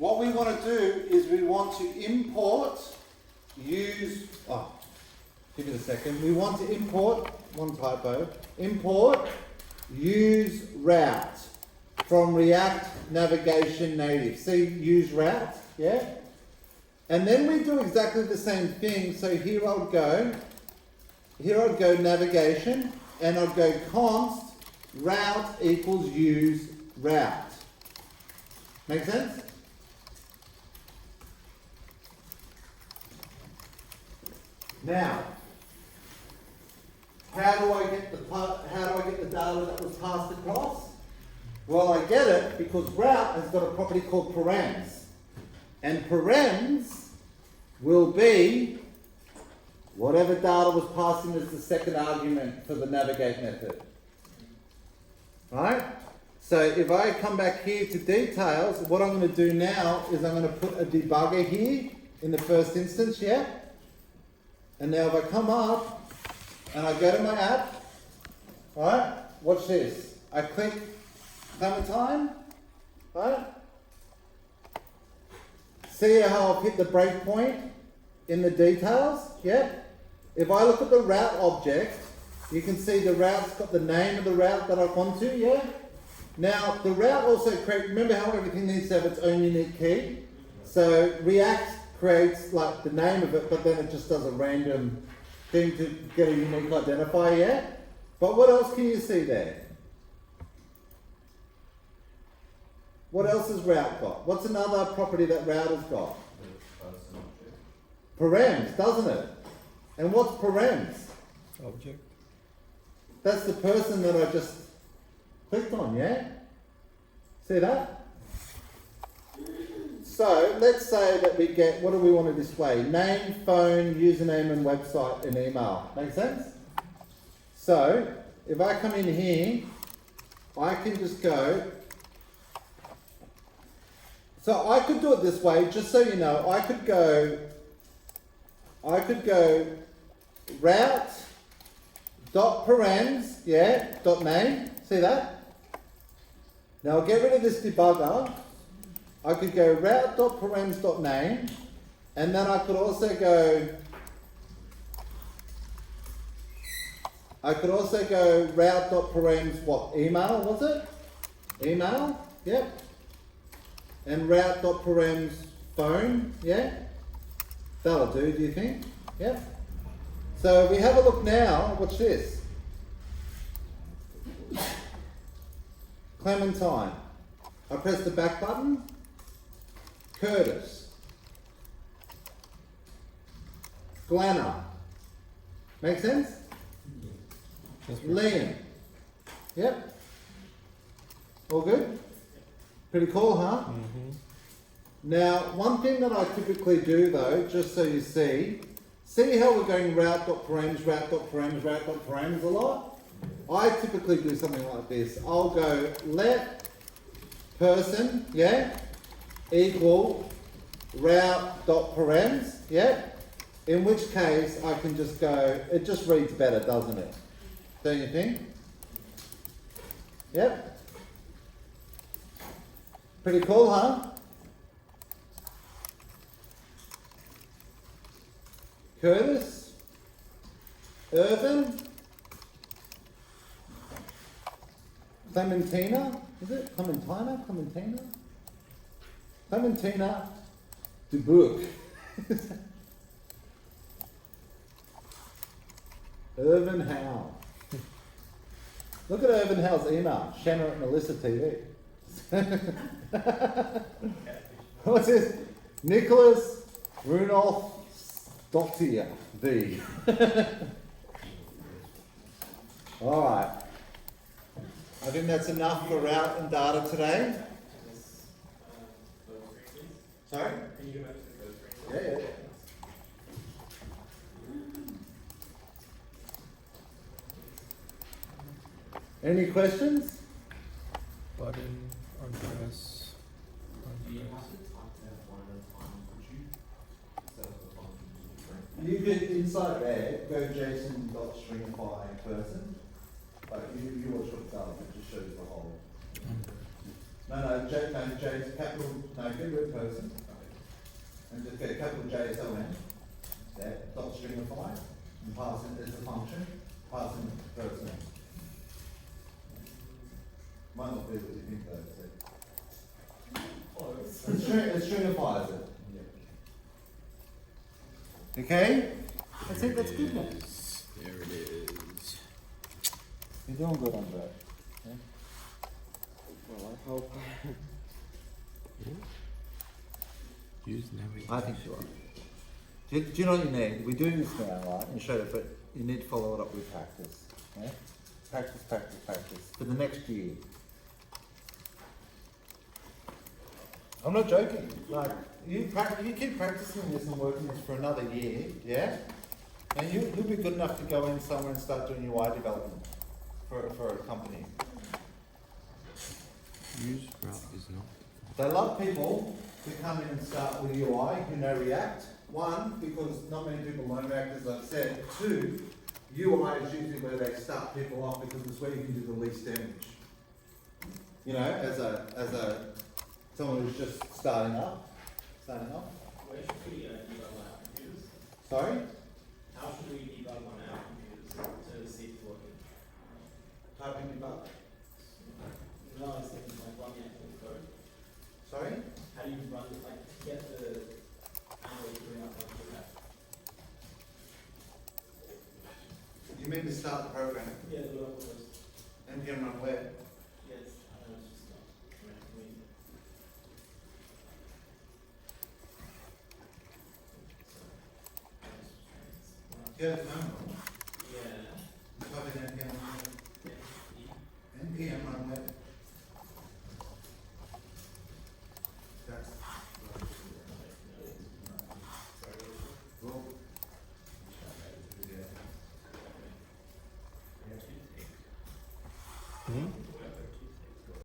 what we want to do is we want to import, use, give it a second. We want to import, one typo, import, use route from React Navigation Native. See, use route, yeah? And then we do exactly the same thing. So here I'd go navigation, and I'd go const route equals use route. Make sense? Now, how do I get the data that was passed across? Well, I get it because route has got a property called params, and params will be whatever data was passed in as the second argument for the navigate method. Right? So if I come back here to details, what I'm going to do now is I'm going to put a debugger here in the first instance, yeah? And now if I come up and I go to my app, right? Watch this. I click Clementine, right? See how I've hit the breakpoint in the details, yeah? If I look at the route object, you can see the route's got the name of the route that I've gone to, yeah? Now, the route also creates, remember how everything needs to have its own unique key? So React creates like the name of it, but then it just does a random thing to get a unique identifier, yeah? But what else can you see there? What else has route got? What's another property that route has got? Params, doesn't it? And what's params? Object. That's the person that I just clicked on, yeah? See that? So let's say that we get, what do we want to display? Name, phone, username and website and email. Make sense? So if I come in here, I can just go, so I could do it this way, just so you know, I could go route dot params, yeah, dot name, see that? Now I'll get rid of this debugger. I could go route.params.name, and then I could also go route.params, what, email, was it? Email, yep. And route.params phone, yeah? That'll do, do you think? Yep. So if we have a look now, watch this. Clementine. I press the back button. Curtis. Glenna. Make sense? Liam. Yep. All good? Pretty cool, huh? Mm-hmm. Now, one thing that I typically do though, just so you see how we're going route.params a lot? I typically do something like this. I'll go let person, yeah, equal route.params, yeah? In which case I can just go, it just reads better, doesn't it? Don't you think? Yep. Pretty cool, huh? Curtis, Irvin, Clementina, is it? Clementina? Clementina Dubuque. Irvin Howe. Look at Irvin Howe's email. Shannon at Melissa TV. What's this? Nicholas Rudolph Stottier V. All right. I think that's enough for route and data today. Sorry? Can you go back to the code screen? Yeah. Any questions? Button, address. Do you have to type that one at a time, could you? Instead of the function string? You could, inside there, go Json.stringify person. But you watch what's done, it just shows the whole. No, J is capital, no, get rid of person. And just get capital JSON, yeah, dot stringify, and pass it as a function, pass in person. Might not be what you think though, it stringifies it. Okay? I think that's good now. There it is. You're doing good on that. Yeah? Well, I hope. Use navigation. I think you are. Do you know what you need? We do this now, right, and show it, but you need to follow it up with practice. Yeah? Practice, practice, practice. For the next year. I'm not joking. Like, you keep practicing this and working this for another year, yeah? And you'll be good enough to go in somewhere and start doing UI development for a company. Use route is not. They love people to come in and start with UI who know React. One, because not many people learn React, as I've said. Two, UI is usually where they start people off because it's where you can do the least damage. You know, as a someone who's just starting off. Where should we debug on our computers? Sorry? How should we debug on our computers to see if it's working? Typing debug. No, I was thinking like run the actual code. Sorry? How do you run it, like get the analytics to bring up like that? You mean to start the program? Yeah, the local was, NPM run where? yes, I don't know, it's just not me. Yeah, the terminal. Yeah. Type in NPM run where? Yeah. NPM run where? That's cool. Hmm?